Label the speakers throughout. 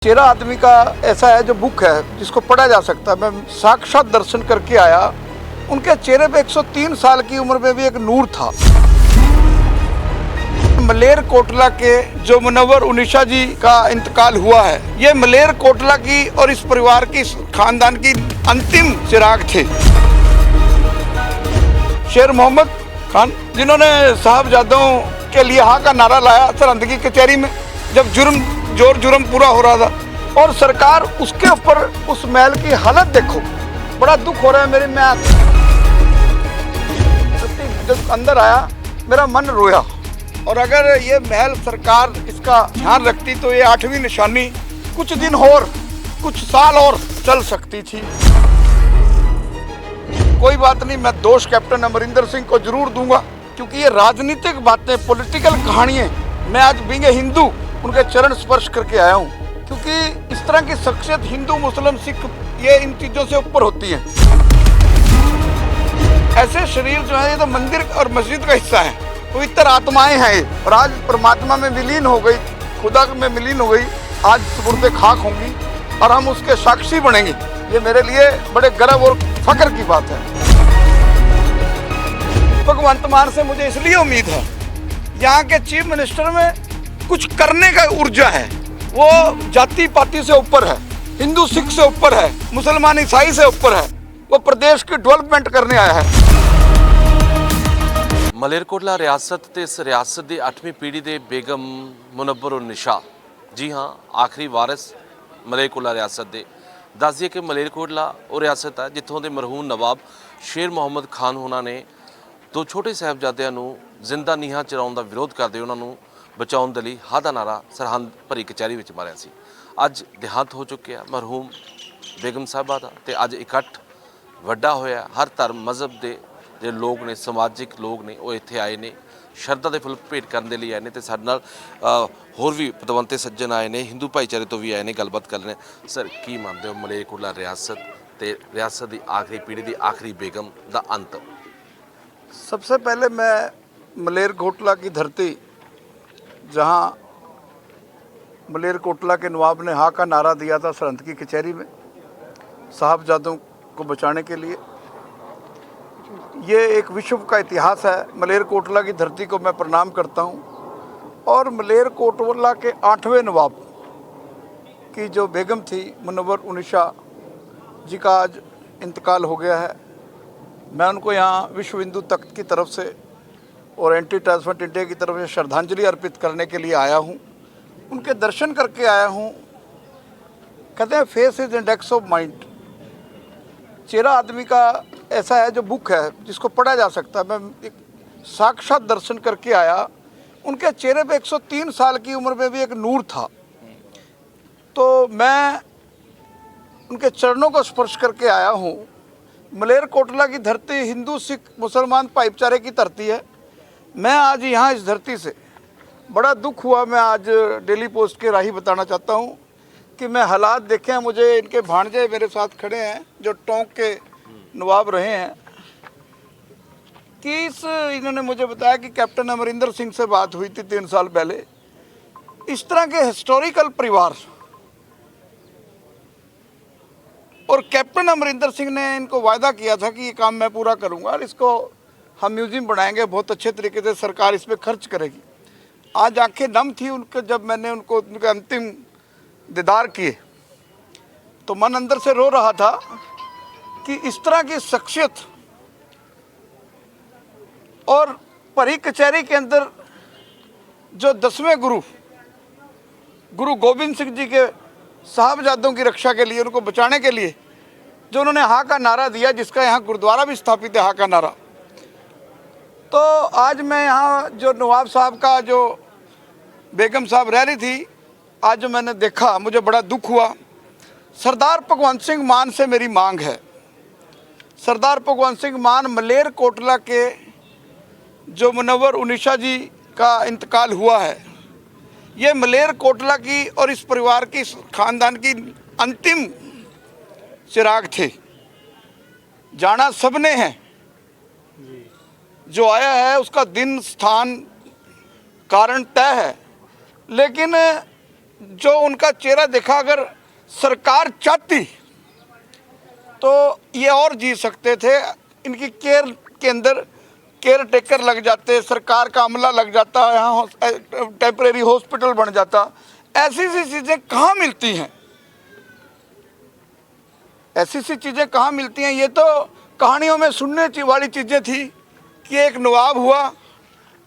Speaker 1: चेहरा आदमी का ऐसा है जो बुक है जिसको पढ़ा जा सकता है। मैं साक्षात दर्शन करके आया। उनके चेहरे पे 103 साल की उम्र में भी एक नूर था। मलेर कोटला के जो मुनव्वर उनिशा जी का इंतकाल हुआ है, ये मलेर कोटला की और इस परिवार की खानदान की अंतिम चिराग थे। शेर मोहम्मद खान जिन्होंने साहबजादों के लिए हाँ का नारा लाया सरहद की कचहरी में, जब जुर्म पूरा हो रहा था, और सरकार उसके ऊपर उस महल की हालत देखो, बड़ा दुख हो रहा है मेरे। मैं जब अंदर आया मेरा मन रोया। और अगर ये महल सरकार इसका ध्यान रखती तो ये 8वीं निशानी कुछ दिन और कुछ साल और चल सकती थी। कोई बात नहीं, मैं दोष कैप्टन अमरिंदर सिंह को जरूर दूंगा, क्योंकि ये राजनीतिक बातें, पॉलिटिकल कहानियां, मैं आज बींग हिंदू उनके चरण स्पर्श करके आया हूँ, क्योंकि इस तरह की शख्सियत हिंदू मुस्लिम सिख ये इन चीजों से ऊपर होती है। ऐसे शरीर जो है ये तो मंदिर और मस्जिद का हिस्सा है, पवित्र आत्माएं हैं, और आज परमात्मा में विलीन हो गई, खुदा में विलीन हो गई, आज सुपुर्दे खाक होंगी और हम उसके साक्षी बनेंगे। ये मेरे लिए बड़े गर्व और फख्र की बात है। भगवंत मान से मुझे इसलिए उम्मीद है, यहाँ के चीफ मिनिस्टर में कुछ करने का ऊर्जा है। वो जाति पाति से ऊपर है, हिंदू सिख से ऊपर है, मुसलमान ईसाई से ऊपर है। वो प्रदेश की डेवलपमेंट करने आया है।
Speaker 2: ਮਲੇਰਕੋਟਲਾ ਰਿਆਸਤ ਤੇ ਇਸ ਰਿਆਸਤ ਦੀ 8ਵੀਂ ਪੀੜ੍ਹੀ ਦੇ ਬੇਗਮ ਮੁਨੱਵਰ ਉਨ-ਨਿਸ਼ਾ, ਜੀ ਹਾਂ, ਆਖਰੀ ਵਾਰਿਸ ਮਲੇਰਕੋਟਲਾ ਰਿਆਸਤ ਦੇ। ਦੱਸ ਦਈਏ ਕਿ ਮਲੇਰਕੋਟਲਾ ਉਹ ਰਿਆਸਤ ਹੈ ਜਿੱਥੋਂ ਦੇ ਮਰਹੂਮ ਨਵਾਬ ਸ਼ੇਰ ਮੁਹੰਮਦ ਖਾਨ ਹੋਣਾ ਨੇ ਦੋ ਛੋਟੇ ਸਾਹਿਬਜ਼ਾਦਿਆਂ ਨੂੰ ਜ਼ਿੰਦਾ ਨੀਹਾਂ ਚਰਾਉਣ ਦਾ ਵਿਰੋਧ ਕਰਦੇ ਉਹਨਾਂ ਨੂੰ ਬਚਾਉਣ ਦੇ ਲਈ ਹਾ ਦਾ ਨਾਰਾ ਸਰਹੰਦ ਭਰੀ ਕਚਹਿਰੀ ਵਿੱਚ ਮਾਰਿਆ ਸੀ। ਅੱਜ ਦੇਹਾਂਤ ਹੋ ਚੁੱਕਿਆ ਮਰਹੂਮ ਬੇਗਮ ਸਾਹਿਬਾ ਦਾ, ਤੇ ਅੱਜ ਇਕੱਠ ਵੱਡਾ ਹੋਇਆ। ਹਰ ਧਰਮ ਮਜ਼ਹਬ ਦੇ जो लोग ने, समाजिक लोग ने, वो इत्थे आए ने, शरधा के फुल भेंट करने लिए आए ने, ते साडे नाल होर भी पतवंते सज्जन आए ने, हिंदू भाईचारे तो भी आए ने, गलबात कर रहे हैं। सर, की मानते हो मलेरकोटला रियासत ते रियासत की आखिरी पीढ़ी की आखिरी बेगम का अंत?
Speaker 1: सबसे पहले मैं मलेरकोटला की धरती, जहाँ मलेरकोटला के नवाब ने हाँ का नारा दिया था सरहद की कचहरी में साहबजादों को बचाने के लिए, ये एक विश्व का इतिहास है। मलेरकोटला की धरती को मैं प्रणाम करता हूँ। और मलेरकोटला के 8वें नवाब की जो बेगम थी मुनव्वर उनिशा जी का आज इंतकाल हो गया है। मैं उनको यहाँ विश्व हिंदू तख्त की तरफ से और एंटी ट्रांसफर इंडिया की तरफ से श्रद्धांजलि अर्पित करने के लिए आया हूँ। उनके दर्शन करके आया हूँ। कहते हैं face is index of mind. चेहरा आदमी का ऐसा है जो बुक है जिसको पढ़ा जा सकता है। मैं एक साक्षात दर्शन करके आया। उनके चेहरे पे 103 साल की उम्र में भी एक नूर था। तो मैं उनके चरणों को स्पर्श करके आया हूँ। मलेरकोटला की धरती हिंदू सिख मुसलमान भाईचारे की धरती है। मैं आज यहाँ इस धरती से बड़ा दुख हुआ। मैं आज डेली पोस्ट के राही बताना चाहता हूँ कि मैं हालात देखे हैं। मुझे इनके भांजे मेरे साथ खड़े हैं जो टोंक के नवाब रहे हैं, कि इन्होंने मुझे बताया कि कैप्टन अमरिंदर सिंह से बात हुई थी 3 साल पहले। इस तरह के हिस्टोरिकल परिवार, और कैप्टन अमरिंदर सिंह ने इनको वायदा किया था कि ये काम मैं पूरा करूंगा और इसको हम म्यूजियम बनाएंगे, बहुत अच्छे तरीके से सरकार इस पर खर्च करेगी। आज आंखें नम थी उनके, जब मैंने उनके अंतिम दीदार किए तो मन अंदर से रो रहा था कि इस तरह की शख्सियत और भरी कचहरी के अंदर जो 10वें गुरु गोविंद सिंह जी के साहबजादों की रक्षा के लिए, उनको बचाने के लिए जो उन्होंने हाँ का नारा दिया, जिसका यहाँ गुरुद्वारा भी स्थापित है, हाँ का नारा। तो आज मैं यहाँ जो नवाब साहब का जो बेगम साहब रह रही थी, आज जो मैंने देखा मुझे बड़ा दुख हुआ। सरदार भगवंत सिंह मान से मेरी मांग है। सरदार भगवंत सिंह मान मलेरकोटला के जो मुनव्वर उनिशा जी का इंतकाल हुआ है, ये मलेरकोटला की और इस परिवार की खानदान की अंतिम चिराग थे। जाना सबने है, जो आया है उसका दिन स्थान कारण तय है, लेकिन जो उनका चेहरा देखा, अगर सरकार चाहती तो ये और जी सकते थे। इनकी केयर के अंदर केयर टेकर लग जाते, सरकार का अमला लग जाता, यहाँ टेम्परेरी हॉस्पिटल बन जाता। ऐसी सी चीज़ें कहाँ मिलती हैं, ऐसी सी चीज़ें कहाँ मिलती हैं। ये तो कहानियों में सुनने वाली चीज़ें थी कि एक नवाब हुआ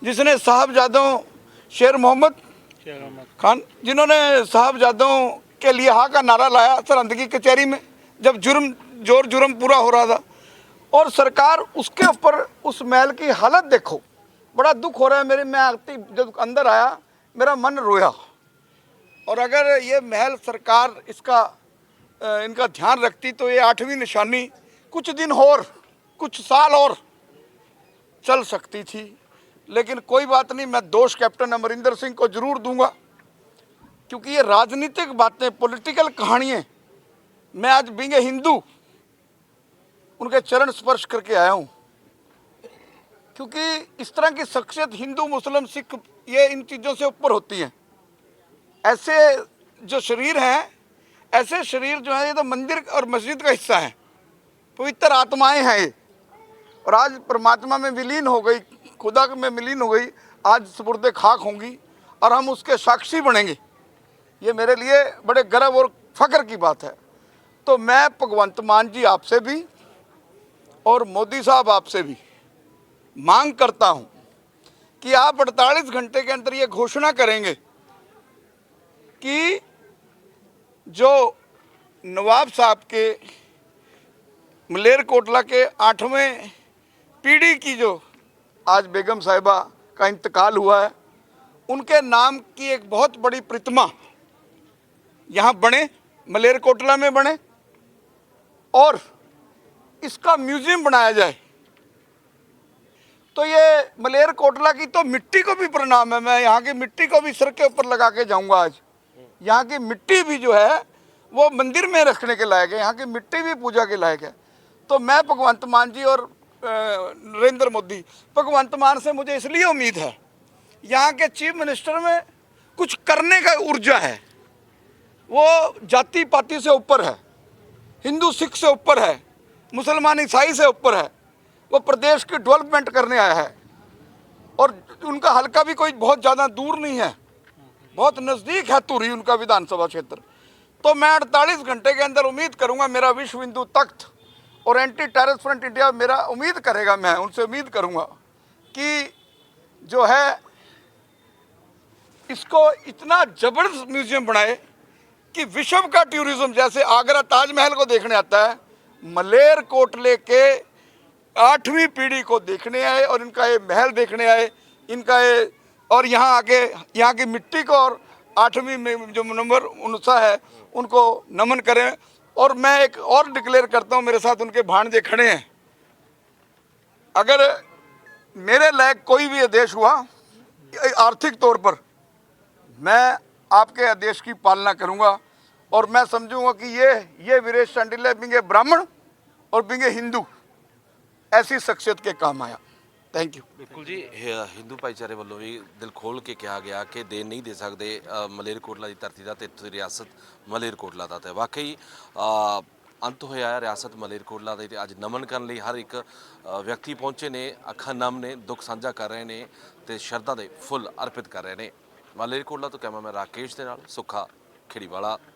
Speaker 1: जिसने साहबजादों शेर मोहम्मद खान, जिन्होंने साहबजादों के लिए हाँ का नारा लाया सरहद की कचहरी में, जब जुर्म पूरा हो रहा था। और सरकार उसके ऊपर, उस महल की हालत देखो, बड़ा दुख हो रहा है मेरे। मैं आती जब अंदर आया मेरा मन रोया। और अगर ये महल सरकार इनका ध्यान रखती तो ये 8वीं निशानी कुछ दिन और, कुछ साल और चल सकती थी। लेकिन कोई बात नहीं, मैं दोष कैप्टन अमरिंदर सिंह को जरूर दूंगा, क्योंकि ये राजनीतिक बातें, पॉलिटिकल कहानियाँ, मैं आज बींगे हिंदू उनके चरण स्पर्श करके आया हूँ। क्योंकि इस तरह की शख्सियत हिंदू मुस्लिम सिख ये इन चीज़ों से ऊपर होती हैं। ऐसे जो शरीर हैं, ऐसे शरीर जो है ये तो मंदिर और मस्जिद का हिस्सा है, पवित्र आत्माएं हैं ये। और आज परमात्मा में विलीन हो गई, खुदा में विलीन हो गई, आज सुपुर्दे खाक होंगी और हम उसके साक्षी बनेंगे। ये मेरे लिए बड़े गर्व और फख्र की बात है। तो मैं भगवंत मान जी आपसे भी और मोदी साहब आपसे भी मांग करता हूं कि आप 48 घंटे के अंदर ये घोषणा करेंगे कि जो नवाब साहब के मलेरकोटला के 8वें पीढ़ी की जो आज बेगम साहिबा का इंतकाल हुआ है, उनके नाम की एक बहुत बड़ी प्रतिमा यहाँ बने, मलेरकोटला में बने, और इसका म्यूजियम बनाया जाए। तो ये मलेरकोटला की तो मिट्टी को भी प्रणाम है। मैं यहाँ की मिट्टी को भी सर के ऊपर लगा के जाऊँगा। आज यहाँ की मिट्टी भी जो है वो मंदिर में रखने के लायक है, यहाँ की मिट्टी भी पूजा के लायक है। तो मैं भगवंत मान जी और नरेंद्र मोदी, भगवंत मान से मुझे इसलिए उम्मीद है, यहाँ के चीफ मिनिस्टर में कुछ करने का ऊर्जा है। वो जाति पाति से ऊपर है, हिंदू सिख से ऊपर है, मुसलमान ईसाई से ऊपर है। वो प्रदेश की डेवलपमेंट करने आया है और उनका हल्का भी कोई बहुत ज़्यादा दूर नहीं है, बहुत नज़दीक है तुरी उनका विधानसभा क्षेत्र। तो मैं 48 घंटे के अंदर उम्मीद करूंगा, मेरा विश्व हिंदू तख्त और एंटी टेररिस्ट फ्रंट इंडिया मेरा उम्मीद करेगा, मैं उनसे उम्मीद करूंगा कि जो है इसको इतना ज़बरदस्त म्यूजियम बनाए कि विश्व का टूरिज्म, जैसे आगरा ताजमहल को देखने आता है, मलेरकोटले के 8वीं पीढ़ी को देखने आए और इनका ये महल देखने आए, इनका ये, और यहाँ आके यहाँ की मिट्टी को और 8वीं में जो नंबर 49 है उनको नमन करें। और मैं एक और डिक्लेयर करता हूँ, मेरे साथ उनके भाणजे खड़े हैं, अगर मेरे लायक कोई भी आदेश हुआ आर्थिक तौर पर, मैं आपके आदेश की पालना करूँगा। और मैं समझूंगा कि ये वीरेश चांडिल्य बिंगे ब्राह्मण और बिंगे हिंदू ऐसी शख्सियत के काम आया। Thank you.
Speaker 2: ਬਿਲਕੁਲ ਜੀ, ਹਿੰਦੂ ਭਾਈਚਾਰੇ ਵੱਲੋਂ ਵੀ ਦਿਲ ਖੋਲ ਕੇ ਕਿਹਾ ਗਿਆ ਕਿ ਦੇ ਨਹੀਂ ਦੇ ਸਕਦੇ ਮਲੇਰਕੋਟਲਾ ਦੀ ਧਰਤੀ ਦਾ ਤੇ ਇੱਥੋਂ ਦੀ ਰਿਆਸਤ ਮਲੇਰਕੋਟਲਾ ਦਾ। ਤੇ ਵਾਕਈ ਅੰਤ ਹੋਇਆ ਹੈ ਰਿਆਸਤ ਮਲੇਰਕੋਟਲਾ ਦੇ। ਅੱਜ ਨਮਨ ਕਰਨ ਲਈ ਹਰ ਇੱਕ ਵਿਅਕਤੀ ਪਹੁੰਚੇ ਨੇ, ਅੱਖਾਂ ਨਮ ਨੇ, ਦੁੱਖ ਸਾਂਝਾ ਕਰ ਰਹੇ ਨੇ ਤੇ ਸ਼ਰਧਾ ਦੇ ਫੁੱਲ ਅਰਪਿਤ ਕਰ ਰਹੇ ਨੇ। ਮਲੇਰਕੋਟਲਾ ਤੋਂ ਕੈਮਰਾਮੈਨ ਰਾਕੇਸ਼ ਦੇ ਨਾਲ ਸੁੱਖਾ ਖੇੜੀਵਾਲਾ।